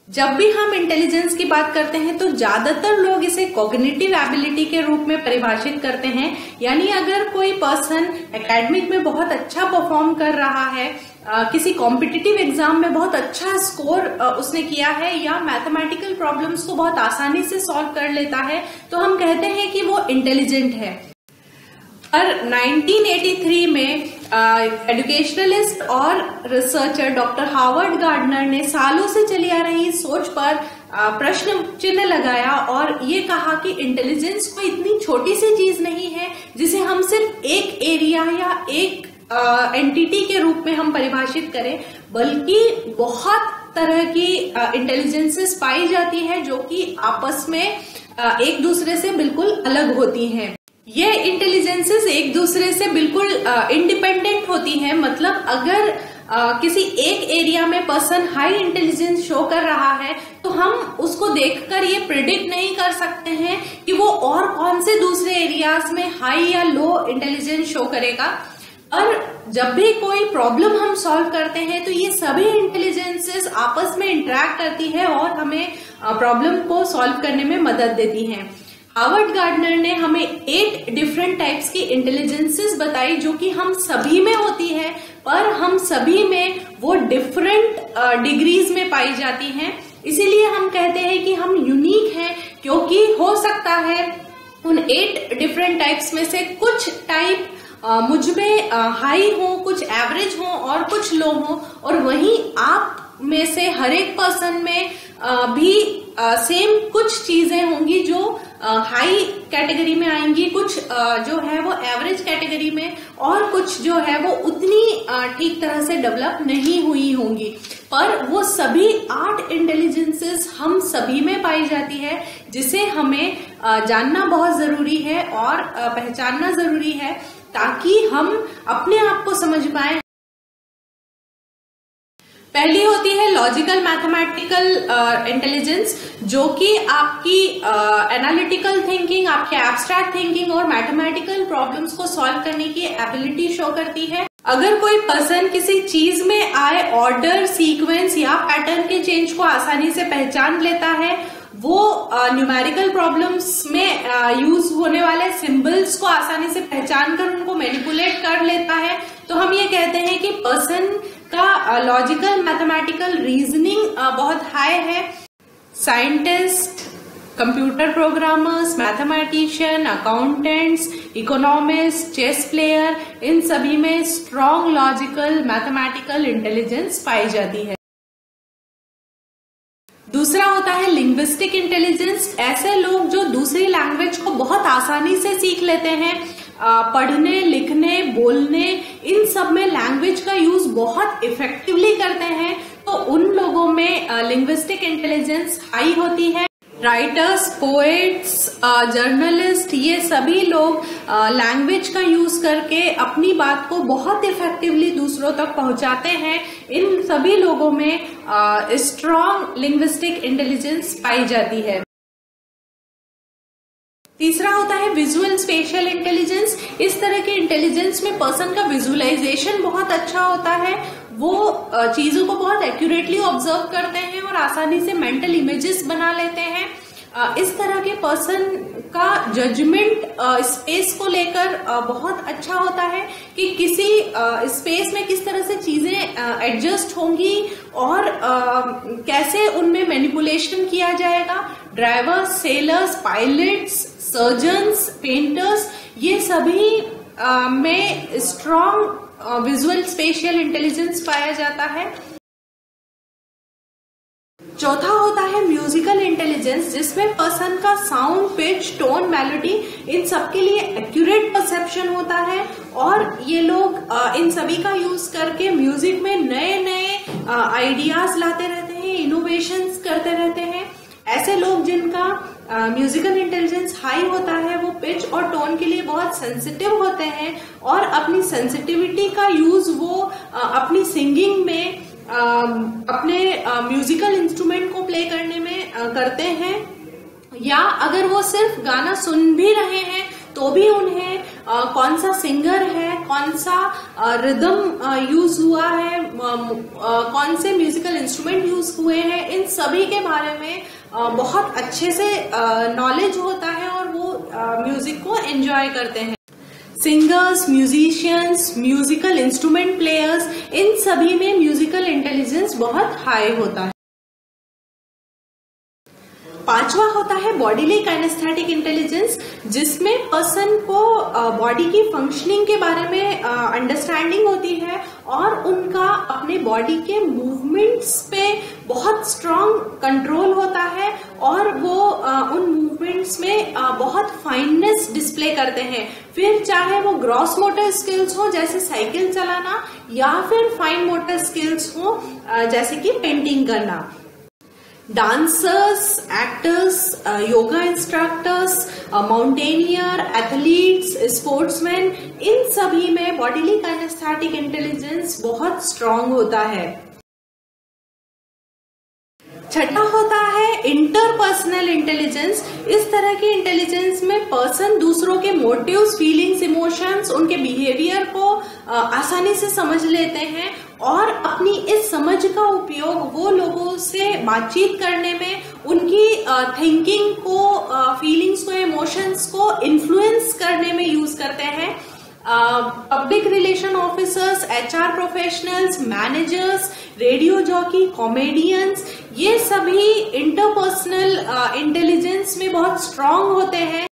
जब भी हम इंटेलिजेंस की बात करते हैं तो ज्यादातर लोग इसे कॉग्निटिव एबिलिटी के रूप में परिभाषित करते हैं। यानी अगर कोई पर्सन एकेडमिक में बहुत अच्छा परफॉर्म कर रहा है, किसी कॉम्पिटिटिव एग्जाम में बहुत अच्छा स्कोर उसने किया है, या मैथमेटिकल प्रॉब्लम्स को बहुत आसानी से सॉल्व कर लेता है, तो हम कहते हैं कि वो इंटेलिजेंट है। पर 1983 में एजुकेशनलिस्ट और रिसर्चर डॉक्टर हार्वर्ड गार्डनर ने सालों से चली आ रही सोच पर प्रश्न चिन्ह लगाया और ये कहा कि इंटेलिजेंस कोई इतनी छोटी सी चीज नहीं है जिसे हम सिर्फ एक एरिया या एक एंटिटी के रूप में हम परिभाषित करें, बल्कि बहुत तरह की इंटेलिजेंसेस पाई जाती है जो कि आपस में एक दूसरे से बिल्कुल अलग होती हैं। ये इंटेलिजेंसेस एक दूसरे से बिल्कुल इंडिपेंडेंट होती हैं। मतलब अगर किसी एक एरिया में पर्सन हाई इंटेलिजेंस शो कर रहा है तो हम उसको देखकर ये प्रिडिक्ट नहीं कर सकते हैं कि वो और कौन से दूसरे एरियाज में हाई या लो इंटेलिजेंस शो करेगा। और जब भी कोई प्रॉब्लम हम सॉल्व करते हैं तो ये सभी इंटेलिजेंसेस आपस में इंटरेक्ट करती है और हमें प्रॉब्लम को सॉल्व करने में मदद देती हैं। हार्वर्ड गार्डनर ने हमें 8 डिफरेंट टाइप्स की इंटेलिजेंसेस बताई जो कि हम सभी में होती है, पर हम सभी में वो डिफरेंट डिग्रीज में पाई जाती हैं। इसीलिए हम कहते हैं कि हम यूनिक हैं, क्योंकि हो सकता है उन 8 डिफरेंट टाइप्स में से कुछ टाइप मुझ में हाई हो, कुछ एवरेज हो और कुछ लो हो, और वहीं आप में से हर एक पर्सन में भी सेम कुछ चीजें होंगी जो हाई कैटेगरी में आएंगी, कुछ जो है वो एवरेज कैटेगरी में, और कुछ जो है वो उतनी ठीक तरह से डेवलप नहीं हुई होंगी। पर वो सभी 8 इंटेलिजेंसेस हम सभी में पाई जाती है, जिसे हमें जानना बहुत जरूरी है और पहचानना जरूरी है, ताकि हम अपने आप को समझ पाए। पहली होती है लॉजिकल मैथमेटिकल इंटेलिजेंस, जो कि आपकी एनालिटिकल थिंकिंग, आपके एब्स्ट्रैक्ट थिंकिंग और मैथमेटिकल प्रॉब्लम्स को सॉल्व करने की एबिलिटी शो करती है। अगर कोई पर्सन किसी चीज में आए ऑर्डर, सीक्वेंस या पैटर्न के चेंज को आसानी से पहचान लेता है, वो न्यूमेरिकल प्रॉब्लम्स में यूज होने वाले सिंबल्स को आसानी से पहचान कर उनको मैनिपुलेट कर लेता है, तो हम ये कहते हैं कि पर्सन का लॉजिकल मैथमेटिकल रीजनिंग बहुत हाई है। Scientist, computer programmers, mathematician, accountants, economist, chess player, इन सभी में स्ट्रॉन्ग लॉजिकल मैथमेटिकल इंटेलिजेंस पाई जाती है। दूसरा होता है लिंग्विस्टिक इंटेलिजेंस। ऐसे लोग जो दूसरी लैंग्वेज को बहुत आसानी से सीख लेते हैं, पढ़ने, लिखने, बोलने, इन सब में लैंग्वेज का यूज बहुत इफेक्टिवली करते हैं, तो उन लोगों में लिंग्विस्टिक इंटेलिजेंस हाई होती है। राइटर्स, पोएट्स, जर्नलिस्ट, ये सभी लोग लैंग्वेज का यूज करके अपनी बात को बहुत इफेक्टिवली दूसरों तक पहुंचाते हैं। इन सभी लोगों में स्ट्रॉन्ग लिंग्विस्टिक इंटेलिजेंस पाई जाती है। तीसरा होता है विजुअल स्पेशियल इंटेलिजेंस। इस तरह के इंटेलिजेंस में पर्सन का विजुअलाइजेशन बहुत अच्छा होता है, वो चीजों को बहुत एक्यूरेटली ऑब्जर्व करते हैं और आसानी से मेंटल इमेजेस बना लेते हैं। इस तरह के पर्सन का जजमेंट स्पेस को लेकर बहुत अच्छा होता है कि किसी स्पेस में किस तरह से चीजें एडजस्ट होंगी और कैसे उनमें मैनिपुलेशन किया जाएगा। Drivers, sellers, pilots, surgeons, painters, ये सभी में स्ट्रॉन्ग विजुअल स्पेशियल इंटेलिजेंस पाया जाता है। चौथा होता है म्यूजिकल इंटेलिजेंस, जिसमें पर्सन का साउंड, पिच, टोन, मेलोडी, इन सब के लिए एक्यूरेट परसेप्शन होता है, और ये लोग इन सभी का यूज करके म्यूजिक में नए नए आइडियाज लाते रहते हैं, इनोवेशंस करते रहते हैं। ऐसे लोग जिनका म्यूजिकल इंटेलिजेंस हाई होता है, वो पिच और टोन के लिए बहुत सेंसिटिव होते हैं, और अपनी सेंसिटिविटी का यूज वो अपनी सिंगिंग में, अपने म्यूजिकल इंस्ट्रूमेंट को प्ले करने में करते हैं, या अगर वो सिर्फ गाना सुन भी रहे हैं तो भी उन्हें कौन सा सिंगर है, कौन सा रिदम यूज हुआ है, कौन से म्यूजिकल इंस्ट्रूमेंट यूज हुए हैं, इन सभी के बारे में बहुत अच्छे से नॉलेज होता है और वो म्यूजिक को एंजॉय करते हैं। Singers, musicians, musical instrument players, इन सभी में म्यूजिकल इंटेलिजेंस बहुत हाई होता है। पांचवा होता है बॉडीली काइनेस्थेटिक इंटेलिजेंस, जिसमें पर्सन को बॉडी की फंक्शनिंग के बारे में अंडरस्टैंडिंग होती है और उनका अपने बॉडी के मूवमेंट्स पे बहुत स्ट्रांग कंट्रोल होता है और वो उन मूवमेंट्स में बहुत फाइननेस डिस्प्ले करते हैं। फिर चाहे वो ग्रॉस मोटर स्किल्स हो जैसे साइकिल चलाना या फिर फाइन मोटर स्किल्स हो जैसे कि पेंटिंग करना। Dancers, actors, yoga instructors, mountaineer, athletes, sportsman, इन सभी में बॉडीली काइनेस्थेटिक इंटेलिजेंस बहुत स्ट्रांग होता है। छठा होता है इंटरपर्सनल इंटेलिजेंस। इस तरह की इंटेलिजेंस में पर्सन दूसरों के मोटिव्स, फीलिंग्स, इमोशंस, उनके बिहेवियर को आसानी से समझ लेते हैं और अपनी इस समझ का उपयोग वो लोगों से बातचीत करने में, उनकी थिंकिंग को, फीलिंग्स को, इमोशंस को इन्फ्लुएंस करने में यूज करते हैं। Public relation officers, HR professionals, managers, radio jockey, comedians, ये सभी इंटरपर्सनल इंटेलिजेंस में बहुत स्ट्रांग होते हैं।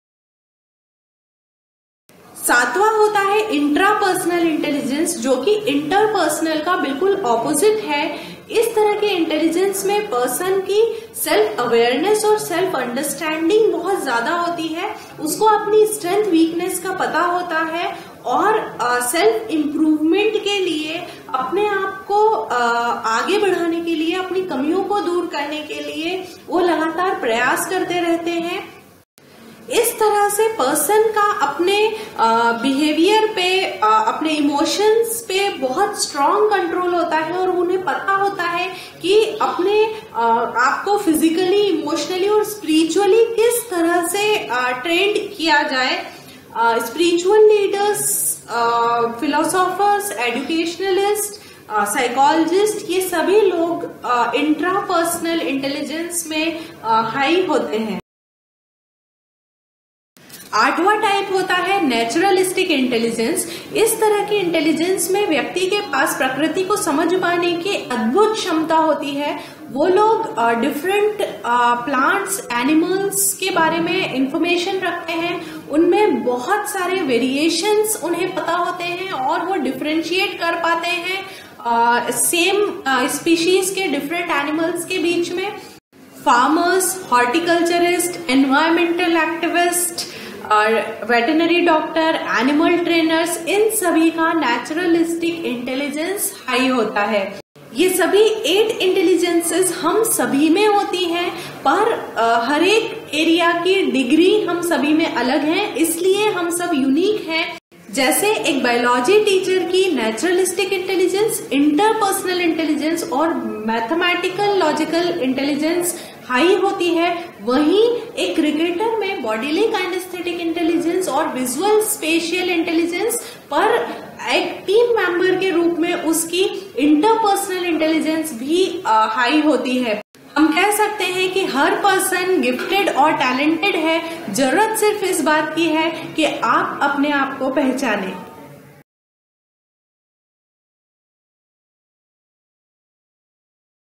सातवां होता है इंट्रापर्सनल इंटेलिजेंस, जो कि इंटरपर्सनल का बिल्कुल ऑपोजिट है। इस तरह के इंटेलिजेंस में पर्सन की सेल्फ अवेयरनेस और सेल्फ अंडरस्टैंडिंग बहुत ज्यादा होती है। उसको अपनी स्ट्रेंथ, वीकनेस का पता होता है और सेल्फ इम्प्रूवमेंट के लिए, अपने आप को आगे बढ़ाने के लिए, अपनी कमियों को दूर करने के लिए वो लगातार प्रयास करते रहते हैं। इस तरह से पर्सन का अपने बिहेवियर पे, अपने इमोशंस पे बहुत स्ट्रांग कंट्रोल होता है और उन्हें पता होता है कि अपने आप को फिजिकली, इमोशनली और स्पिरिचुअली किस तरह से ट्रेंड किया जाए। Spiritual leaders, philosophers, educationalist, psychologist, ये सभी लोग इंट्रापर्सनल इंटेलिजेंस में हाई होते हैं। आठवां टाइप होता है नेचुरलिस्टिक इंटेलिजेंस। इस तरह की इंटेलिजेंस में व्यक्ति के पास प्रकृति को समझ पाने की अद्भुत क्षमता होती है। वो लोग डिफरेंट प्लांट्स, एनिमल्स के बारे में इंफॉर्मेशन रखते हैं, उनमें बहुत सारे वेरिएशंस उन्हें पता होते हैं और वो डिफरेंशिएट कर पाते हैं सेम स्पीशीज के डिफरेंट एनिमल्स के बीच में। फार्मर्स, हॉर्टिकल्चरिस्ट, एनवायरमेंटल एक्टिविस्ट और वेटरनरी डॉक्टर, एनिमल ट्रेनर्स, इन सभी का नेचुरलिस्टिक इंटेलिजेंस हाई होता है। ये सभी 8 इंटेलिजेंसेस हम सभी में होती हैं, पर हर एक एरिया की डिग्री हम सभी में अलग है, इसलिए हम सब यूनिक हैं। जैसे एक बायोलॉजी टीचर की नेचुरलिस्टिक इंटेलिजेंस, इंटरपर्सनल इंटेलिजेंस और मैथमेटिकल लॉजिकल इंटेलिजेंस हाई होती है, वहीं एक क्रिकेटर में बॉडीली काइनेस्थेटिक इंटेलिजेंस और विजुअल स्पेशियल इंटेलिजेंस, पर एक टीम मेंबर के रूप में उसकी इंटरपर्सनल इंटेलिजेंस भी हाई होती है। हम कह सकते हैं कि हर पर्सन गिफ्टेड और टैलेंटेड है, जरूरत सिर्फ इस बात की है कि आप अपने आप को पहचानें।